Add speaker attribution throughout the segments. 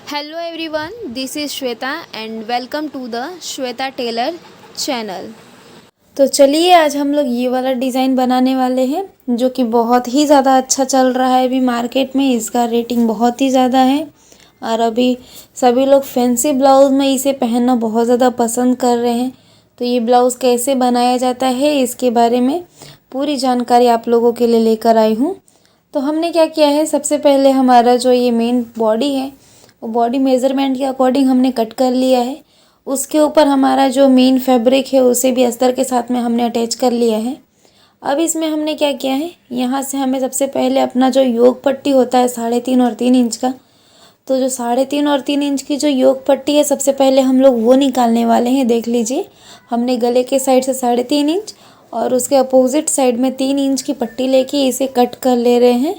Speaker 1: Hello everyone, this is Shweta and welcome to the Shweta Tailor channel। तो चलिए आज हम लोग ये वाला डिज़ाइन बनाने वाले हैं जो कि बहुत ही ज़्यादा अच्छा चल रहा है अभी मार्केट में। इसका रेटिंग बहुत ही ज़्यादा है और अभी सभी लोग फैंसी ब्लाउज़ में इसे पहनना बहुत ज़्यादा पसंद कर रहे हैं। तो ये ब्लाउज़ कैसे बनाया जाता है इसके बारे में पूरी जानकारी आप लोगों के लिए लेकर आई हूँ। तो हमने क्या किया है, सबसे पहले हमारा जो ये मेन बॉडी है वो बॉडी मेज़रमेंट के अकॉर्डिंग हमने कट कर लिया है। उसके ऊपर हमारा जो मेन फैब्रिक है उसे भी अस्तर के साथ में हमने अटैच कर लिया है। अब इसमें हमने क्या किया है, यहाँ से हमें सबसे पहले अपना जो योग पट्टी होता है 3.5 और 3 इंच का, तो जो 3.5 और 3 इंच की जो योग पट्टी है सबसे पहले हम लोग वो निकालने वाले हैं। देख लीजिए, हमने गले के साइड से 3.5 इंच और उसके अपोजिट साइड में 3 इंच की पट्टी लेके इसे कट कर ले रहे हैं।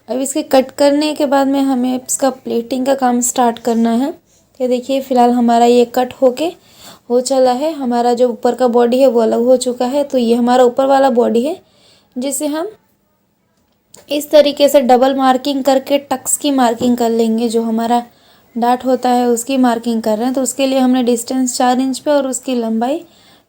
Speaker 1: अब इसके कट करने के बाद में हमें इसका प्लेटिंग का काम स्टार्ट करना है। तो देखिए फ़िलहाल हमारा ये कट हो चला है। हमारा जो ऊपर का बॉडी है वो अलग हो चुका है। तो ये हमारा ऊपर वाला बॉडी है जिसे हम इस तरीके से डबल मार्किंग करके टक्स की मार्किंग कर लेंगे। जो हमारा डाट होता है उसकी मार्किंग कर रहे हैं। तो उसके लिए हमने डिस्टेंस 4 इंच पे और उसकी लंबाई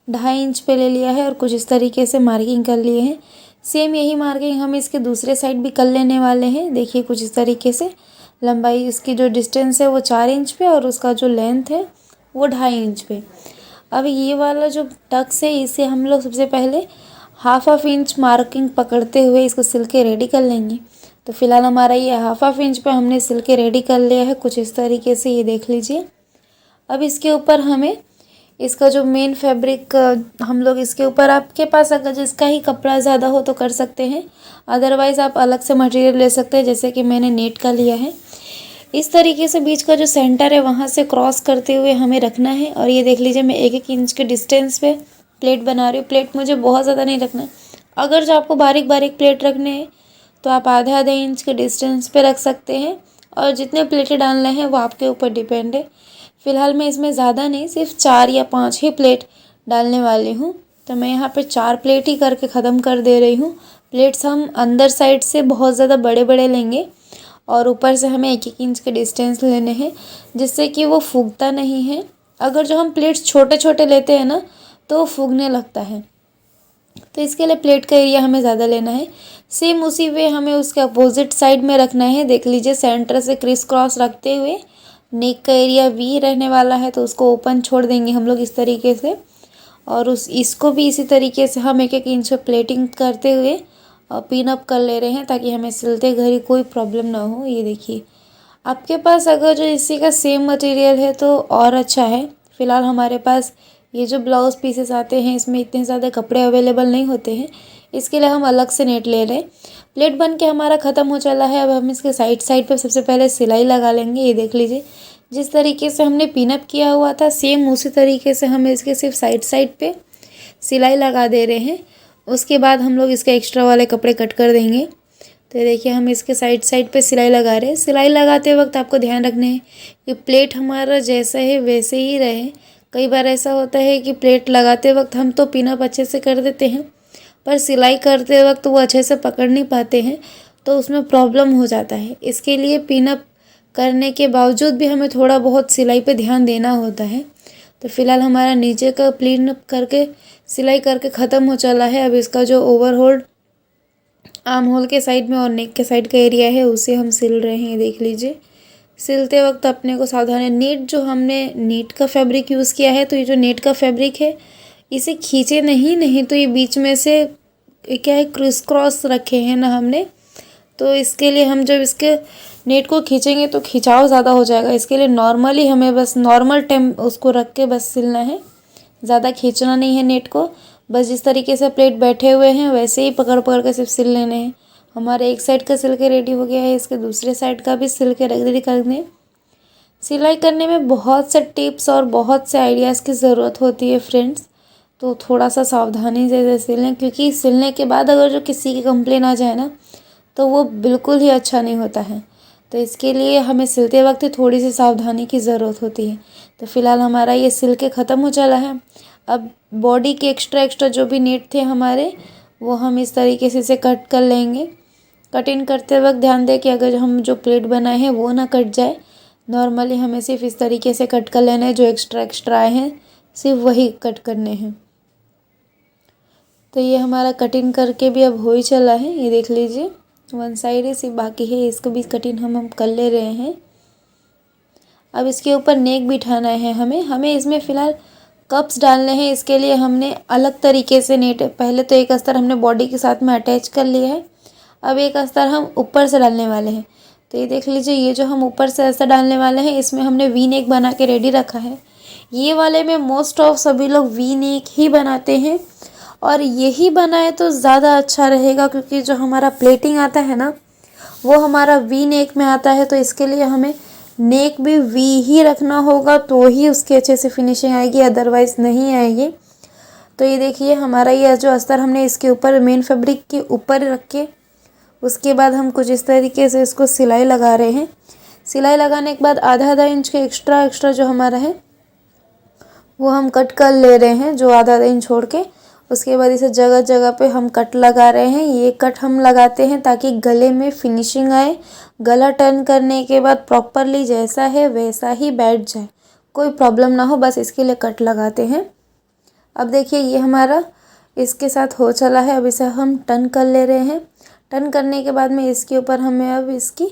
Speaker 1: 2.5 इंच पे ले लिया है और कुछ इस तरीके से मार्किंग कर लिए हैं। सेम यही मार्किंग हम इसके दूसरे साइड भी कर लेने वाले हैं। देखिए कुछ इस तरीके से लंबाई इसकी जो डिस्टेंस है वो 4 इंच पे और उसका जो लेंथ है वो 2.5 इंच पे। अब ये वाला जो टक्स है इसे हम लोग सबसे पहले हाफ इंच मार्किंग पकड़ते हुए इसको सिल के रेडी कर लेंगे। तो फिलहाल हमारा ये हाफ इंच पे हमने सिल के रेडी कर लिया है कुछ इस तरीके से, ये देख लीजिए। अब इसके ऊपर हमें इसका जो मेन फैब्रिक हम लोग इसके ऊपर, आपके पास अगर जिसका ही कपड़ा ज़्यादा हो तो कर सकते हैं, अदरवाइज़ आप अलग से मटेरियल ले सकते हैं। जैसे कि मैंने नेट का लिया है। इस तरीके से बीच का जो सेंटर है वहाँ से क्रॉस करते हुए हमें रखना है। और ये देख लीजिए, मैं 1-1 इंच के डिस्टेंस पे प्लेट बना रही हूँ। प्लेट मुझे बहुत ज़्यादा नहीं रखना। अगर जो आपको बारीक बारीक प्लेट रखने हैं तो आप आधे इंच के डिस्टेंस पे रख सकते हैं और जितने प्लेटें डालने हैं वो आपके ऊपर डिपेंड है। फ़िलहाल मैं इसमें ज़्यादा नहीं, सिर्फ 4 या 5 ही प्लेट डालने वाली हूँ। तो मैं यहाँ पे 4 प्लेट ही करके ख़त्म कर दे रही हूँ। प्लेट्स हम अंदर साइड से बहुत ज़्यादा बड़े बड़े लेंगे और ऊपर से हमें 1-1 इंच के डिस्टेंस लेने हैं जिससे कि वो फूगता नहीं है। अगर जो हम प्लेट्स छोटे छोटे लेते हैं ना तो वो फूगने लगता है। तो इसके लिए प्लेट का एरिया हमें ज़्यादा लेना है। सेम उसी वे हमें उसके अपोजिट साइड में रखना है। देख लीजिए, सेंटर से क्रिस क्रॉस रखते हुए नेक का एरिया वी रहने वाला है तो उसको ओपन छोड़ देंगे हम लोग इस तरीके से। और इसको भी इसी तरीके से हम 1-1 इंच पे प्लेटिंग करते हुए पिन अप कर ले रहे हैं ताकि हमें सिलते घड़ी कोई प्रॉब्लम ना हो। ये देखिए, आपके पास अगर जो इसी का सेम मटेरियल है तो और अच्छा है। फ़िलहाल हमारे पास ये जो ब्लाउज़ पीसेस आते हैं इसमें इतने ज़्यादा कपड़े अवेलेबल नहीं होते हैं, इसके लिए हम अलग से नेट ले रहे हैं। प्लेट बन के हमारा ख़त्म हो चला है। अब हम इसके साइड पे सबसे पहले सिलाई लगा लेंगे। ये देख लीजिए, जिस तरीके से हमने पिनअप किया हुआ था सेम उसी तरीके से हम इसके सिर्फ साइड पे सिलाई लगा दे रहे हैं। उसके बाद हम लोग इसके एक्स्ट्रा वाले कपड़े कट कर देंगे। तो देखिए, हम इसके साइड पे सिलाई लगा रहे हैं। सिलाई लगाते वक्त आपको ध्यान रखना है कि प्लेट हमारा जैसा है वैसे ही रहे। कई बार ऐसा होता है कि प्लेट लगाते वक्त हम तो पिनअप अच्छे से कर देते हैं पर सिलाई करते वक्त वो अच्छे से पकड़ नहीं पाते हैं तो उसमें प्रॉब्लम हो जाता है। इसके लिए पिनअप करने के बावजूद भी हमें थोड़ा बहुत सिलाई पे ध्यान देना होता है। तो फिलहाल हमारा नीचे का पिनअप करके सिलाई करके ख़त्म हो चला है। अब इसका जो ओवरहोल्ड आर्म होल के साइड में और नेक के साइड का एरिया है उसे हम सिल रहे हैं। देख लीजिए, सिलते वक्त अपने को सावधान है। नेट का फैब्रिक यूज़ किया है तो ये जो नेट का फैब्रिक है इसे खींचे नहीं तो ये बीच में से क्या है, क्रिस क्रॉस रखे हैं ना हमने। तो इसके लिए हम जब इसके नेट को खींचेंगे तो खिंचाव ज़्यादा हो जाएगा। इसके लिए नॉर्मली हमें बस नॉर्मल टाइम उसको रख के बस सिलना है, ज़्यादा खींचना नहीं है नेट को। बस जिस तरीके से प्लेट बैठे हुए हैं वैसे ही पकड़ के सिर्फ सिल लेने हैं। हमारे एक साइड का सिल के रेडी हो गया है, इसके दूसरे साइड का भी सिल के रेडी कर दें। सिलाई करने में बहुत से टिप्स और बहुत से आइडियाज़ की ज़रूरत होती है फ्रेंड्स, तो थोड़ा सा सावधानी से सिलें क्योंकि सिलने के बाद अगर जो किसी की कंप्लेन आ जाए ना तो वो बिल्कुल ही अच्छा नहीं होता है। तो इसके लिए हमें सिलते वक्त ही थोड़ी सी सावधानी की ज़रूरत होती है। तो फिलहाल हमारा ये सिल के ख़त्म हो चला है। अब बॉडी के एक्स्ट्रा जो भी नेट थे हमारे वो हम इस तरीके से इसे कट कर लेंगे। कट इन करते वक्त ध्यान दें कि अगर हम जो प्लेट बनाए हैं वो ना कट जाए। नॉर्मली हमें सिर्फ इस तरीके से कट कर लेना है, जो एक्स्ट्रा हैं सिर्फ वही कट करने हैं। तो ये हमारा कटिंग करके भी अब हो ही चला है, ये देख लीजिए। वन साइड है सिर्फ बाकी है, इसको भी कटिंग हम कर ले रहे हैं। अब इसके ऊपर नेक बिठाना है हमें इसमें फ़िलहाल कप्स डालने हैं। इसके लिए हमने अलग तरीके से नेट, पहले तो एक अस्तर हमने बॉडी के साथ में अटैच कर लिया है, अब एक अस्तर हम ऊपर से डालने वाले हैं। तो ये देख लीजिए, ये जो हम ऊपर से अस्तर डालने वाले हैं इसमें हमने वी नेक बना के रेडी रखा है। ये वाले में मोस्ट ऑफ सभी लोग वी नेक ही बनाते हैं और यही बनाए तो ज़्यादा अच्छा रहेगा, क्योंकि जो हमारा प्लेटिंग आता है ना वो हमारा वी नेक में आता है। तो इसके लिए हमें नेक भी वी ही रखना होगा, तो ही उसकी अच्छे से फिनिशिंग आएगी, अदरवाइज़ नहीं आएगी। तो ये देखिए हमारा ये जो अस्तर हमने इसके ऊपर मेन फैब्रिक के ऊपर रख के उसके बाद हम कुछ इस तरीके से इसको सिलाई लगा रहे हैं। सिलाई लगाने के बाद आधा इंच के एक्स्ट्रा जो हमारा है वो हम कट कर ले रहे हैं, जो आधा इंच छोड़ के। उसके बाद इसे जगह जगह पे हम कट लगा रहे हैं। ये कट हम लगाते हैं ताकि गले में फिनिशिंग आए, गला टर्न करने के बाद प्रॉपरली जैसा है वैसा ही बैठ जाए, कोई प्रॉब्लम ना हो, बस इसके लिए कट लगाते हैं। अब देखिए ये हमारा इसके साथ हो चला है। अब इसे हम टर्न कर ले रहे हैं। टर्न करने के बाद में इसके ऊपर हमें अब इसकी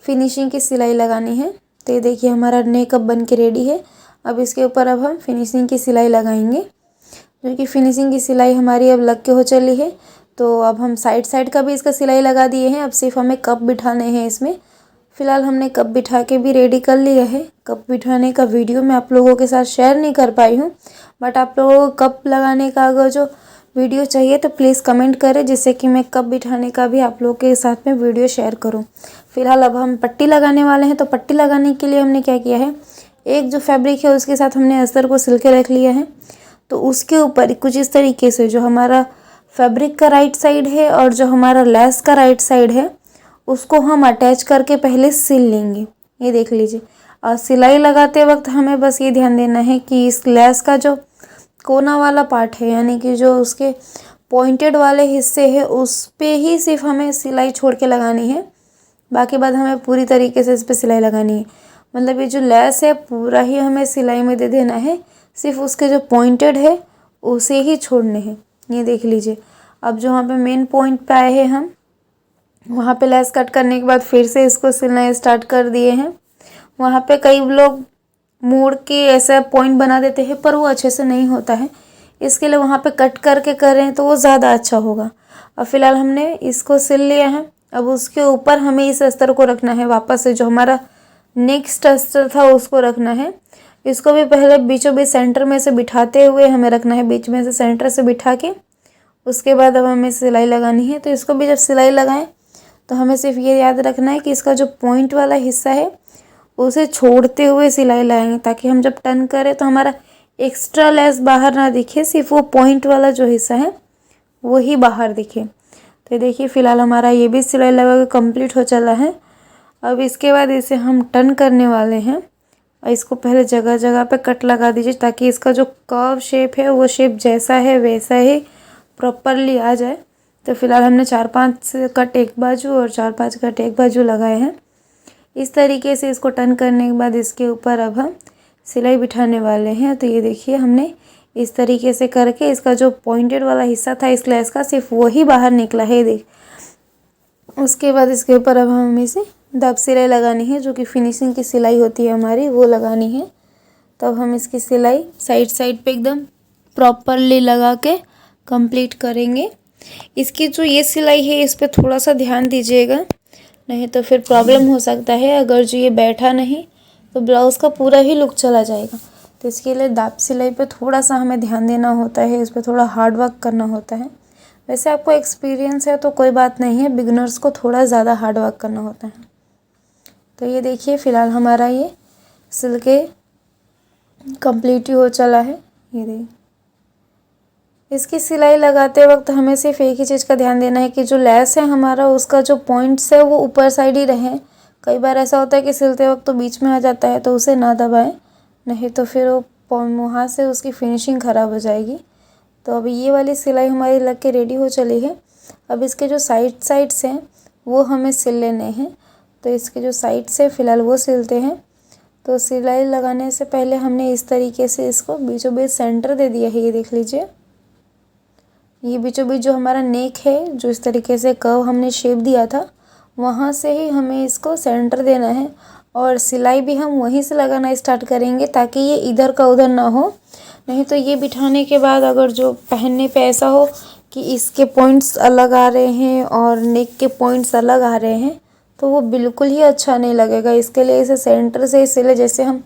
Speaker 1: फिनिशिंग की सिलाई लगानी है। तो ये देखिए हमारा नेक अब बन के रेडी है। अब इसके ऊपर अब हम फिनिशिंग की सिलाई लगाएंगे, जो कि फिनिशिंग की सिलाई हमारी अब लग के हो चली है। तो अब हम साइड का भी इसका सिलाई लगा दिए हैं। अब सिर्फ हमें कप बिठाने हैं इसमें। फ़िलहाल हमने कप बिठा के भी रेडी कर लिया है। कप बिठाने का वीडियो मैं आप लोगों के साथ शेयर नहीं कर पाई हूँ, बट आप लोगों को कप लगाने का अगर जो वीडियो चाहिए तो प्लीज़ कमेंट करें, जिससे कि मैं कप बिठाने का भी आप लोगों के साथ में वीडियो शेयर करूँ। फ़िलहाल अब हम पट्टी लगाने वाले हैं। तो पट्टी लगाने के लिए हमने क्या किया है, एक जो फैब्रिक है उसके साथ हमने अस्तर को सिल के रख लिया है। तो उसके ऊपर कुछ इस तरीके से जो हमारा फैब्रिक का राइट साइड है और जो हमारा लेस का राइट साइड है उसको हम अटैच करके पहले सिल लेंगे। ये देख लीजिए। और सिलाई लगाते वक्त हमें बस ये ध्यान देना है कि इस लेस का जो कोना वाला पार्ट है, यानी कि जो उसके पॉइंटेड वाले हिस्से है, उस पे ही सिर्फ हमें सिलाई छोड़ के लगानी है। बाकी बाद हमें पूरी तरीके से इस पर सिलाई लगानी है। मतलब ये जो लेस है पूरा ही हमें सिलाई में दे देना है, सिर्फ उसके जो पॉइंटेड है उसे ही छोड़ने हैं। ये देख लीजिए। अब जो वहाँ पे मेन पॉइंट पे आए हैं हम, वहाँ पे लेस कट करने के बाद फिर से इसको सिलना स्टार्ट कर दिए हैं। वहाँ पे कई लोग मोड़ के ऐसा पॉइंट बना देते हैं, पर वो अच्छे से नहीं होता है। इसके लिए वहाँ पे कट करके कर रहे हैं तो वो ज़्यादा अच्छा होगा। अब फ़िलहाल हमने इसको सिल लिया है। अब उसके ऊपर हमें इस अस्तर को रखना है, वापस से जो हमारा नेक्स्ट अस्तर था उसको रखना है। इसको भी पहले बीचों बीच सेंटर में से बिठाते हुए हमें रखना है, बीच में से सेंटर से बिठा के। उसके बाद अब हमें सिलाई लगानी है। तो इसको भी जब सिलाई लगाएं तो हमें सिर्फ ये याद रखना है कि इसका जो पॉइंट वाला हिस्सा है उसे छोड़ते हुए सिलाई लगाएंगे, ताकि हम जब टर्न करें तो हमारा एक्स्ट्रा लेस बाहर ना दिखे, सिर्फ वो पॉइंट वाला जो हिस्सा है वो ही बाहर दिखे। तो देखिए फ़िलहाल हमारा ये भी सिलाई लगा के कम्प्लीट हो चला है। अब इसके बाद इसे हम टर्न करने वाले हैं और इसको पहले जगह जगह पे कट लगा दीजिए, ताकि इसका जो कर्व शेप है वो शेप जैसा है वैसा ही प्रॉपरली आ जाए। तो फ़िलहाल हमने 4-5 कट एक बाजू और 4-5 कट एक बाजू लगाए हैं। इस तरीके से इसको टर्न करने के बाद इसके ऊपर अब हम सिलाई बिठाने वाले हैं। तो ये देखिए हमने इस तरीके से करके इसका जो पॉइंटेड वाला हिस्सा था इस लेस का, सिर्फ वो ही बाहर निकला है, देख। उसके बाद इसके ऊपर अब हमें इसे दब सिलाई लगानी है, जो कि फिनिशिंग की सिलाई होती है हमारी, वो लगानी है। तब हम इसकी सिलाई साइड पे एकदम प्रॉपरली लगा के कंप्लीट करेंगे। इसकी जो ये सिलाई है इस पर थोड़ा सा ध्यान दीजिएगा, नहीं तो फिर प्रॉब्लम हो सकता है। अगर जो ये बैठा नहीं तो ब्लाउज़ का पूरा ही लुक चला जाएगा। तो इसके लिए दाब सिलाई पे थोड़ा सा हमें ध्यान देना होता है, इस पर थोड़ा हार्ड वर्क करना होता है। वैसे आपको एक्सपीरियंस है तो कोई बात नहीं है, बिगनर्स को थोड़ा ज़्यादा हार्ड वर्क करना होता है। तो ये देखिए फ़िलहाल हमारा ये सिल के कम्प्लीट ही हो चला है। ये देखिए, इसकी सिलाई लगाते वक्त हमें सिर्फ एक ही चीज़ का ध्यान देना है कि जो लेस है हमारा उसका जो पॉइंट्स है वो ऊपर साइड ही रहें। कई बार ऐसा होता है कि सिलते वक्त तो बीच में आ जाता है, तो उसे ना दबाएं, नहीं तो फिर वो वहाँ से उसकी फिनिशिंग ख़राब हो जाएगी। तो अभी ये वाली सिलाई हमारी लग के रेडी हो चली है। अब इसके जो साइड्स हैं वो हमें सिल लेने हैं। तो इसके जो साइड्स है फ़िलहाल वो सिलते हैं। तो सिलाई लगाने से पहले हमने इस तरीके से इसको बीचों बीच सेंटर दे दिया है। ये देख लीजिए, ये बीचों बीच जो हमारा नेक है, जो इस तरीके से कर्व हमने शेप दिया था, वहाँ से ही हमें इसको सेंटर देना है। और सिलाई भी हम वहीं से लगाना स्टार्ट करेंगे ताकि ये इधर का उधर ना हो। नहीं तो ये बिठाने के बाद अगर जो पहनने पे ऐसा हो कि इसके पॉइंट्स अलग आ रहे हैं और नेक के पॉइंट्स अलग आ रहे हैं, तो वो बिल्कुल ही अच्छा नहीं लगेगा। इसके लिए इसे सेंटर से सिले, जैसे हम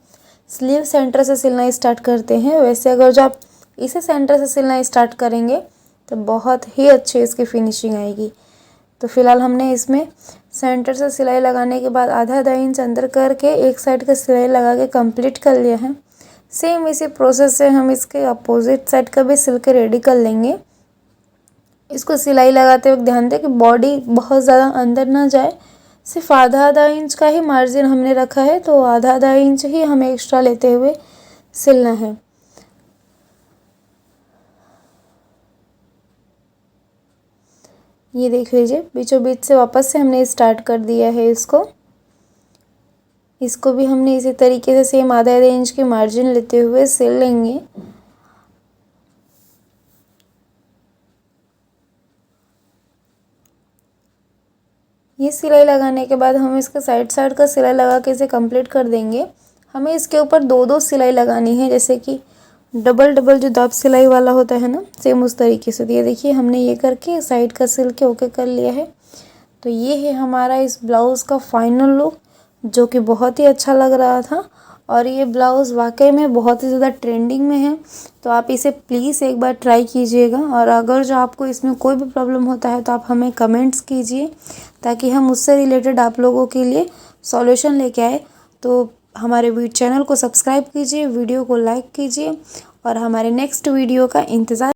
Speaker 1: स्लीव सेंटर से सिलना स्टार्ट करते हैं, वैसे अगर जो आप इसे सेंटर से सिलना स्टार्ट करेंगे तो बहुत ही अच्छी इसकी फिनिशिंग आएगी। तो फिलहाल हमने इसमें सेंटर से सिलाई लगाने के बाद आधा आधा इंच अंदर करके एक साइड का सिलाई लगा के कंप्लीट कर लिया है। सेम इसी प्रोसेस से हम इसके अपोजिट साइड का भी सिल के रेडी कर लेंगे। इसको सिलाई लगाते वक्त ध्यान दें कि बॉडी बहुत ज़्यादा अंदर ना जाए, सिर्फ आधा आधा इंच का ही मार्जिन हमने रखा है, तो आधा आधा इंच ही हमें एक्स्ट्रा लेते हुए सिलना है। ये देख लीजिए, बीचों बीच से वापस से हमने स्टार्ट कर दिया है इसको भी हमने इसी तरीके से सेम आधा आधा इंच की मार्जिन लेते हुए सिल लेंगे। ये सिलाई लगाने के बाद हम इसका साइड साइड का सिलाई लगा के इसे कंप्लीट कर देंगे। हमें इसके ऊपर दो दो सिलाई लगानी है, जैसे कि डबल डबल जो दाब सिलाई वाला होता है ना, सेम उस तरीके से। ये देखिए, हमने ये करके साइड का सिल के ओके कर लिया है। तो ये है हमारा इस ब्लाउज़ का फाइनल लुक, जो कि बहुत ही अच्छा लग रहा था। और ये ब्लाउज़ वाकई में बहुत ही ज़्यादा ट्रेंडिंग में है, तो आप इसे प्लीज़ एक बार ट्राई कीजिएगा। और अगर जो आपको इसमें कोई भी प्रॉब्लम होता है तो आप हमें कमेंट्स कीजिए, ताकि हम उससे रिलेटेड आप लोगों के लिए सॉल्यूशन लेके आए। तो हमारे चैनल को सब्सक्राइब कीजिए, वीडियो को लाइक कीजिए और हमारे नेक्स्ट वीडियो का इंतज़ार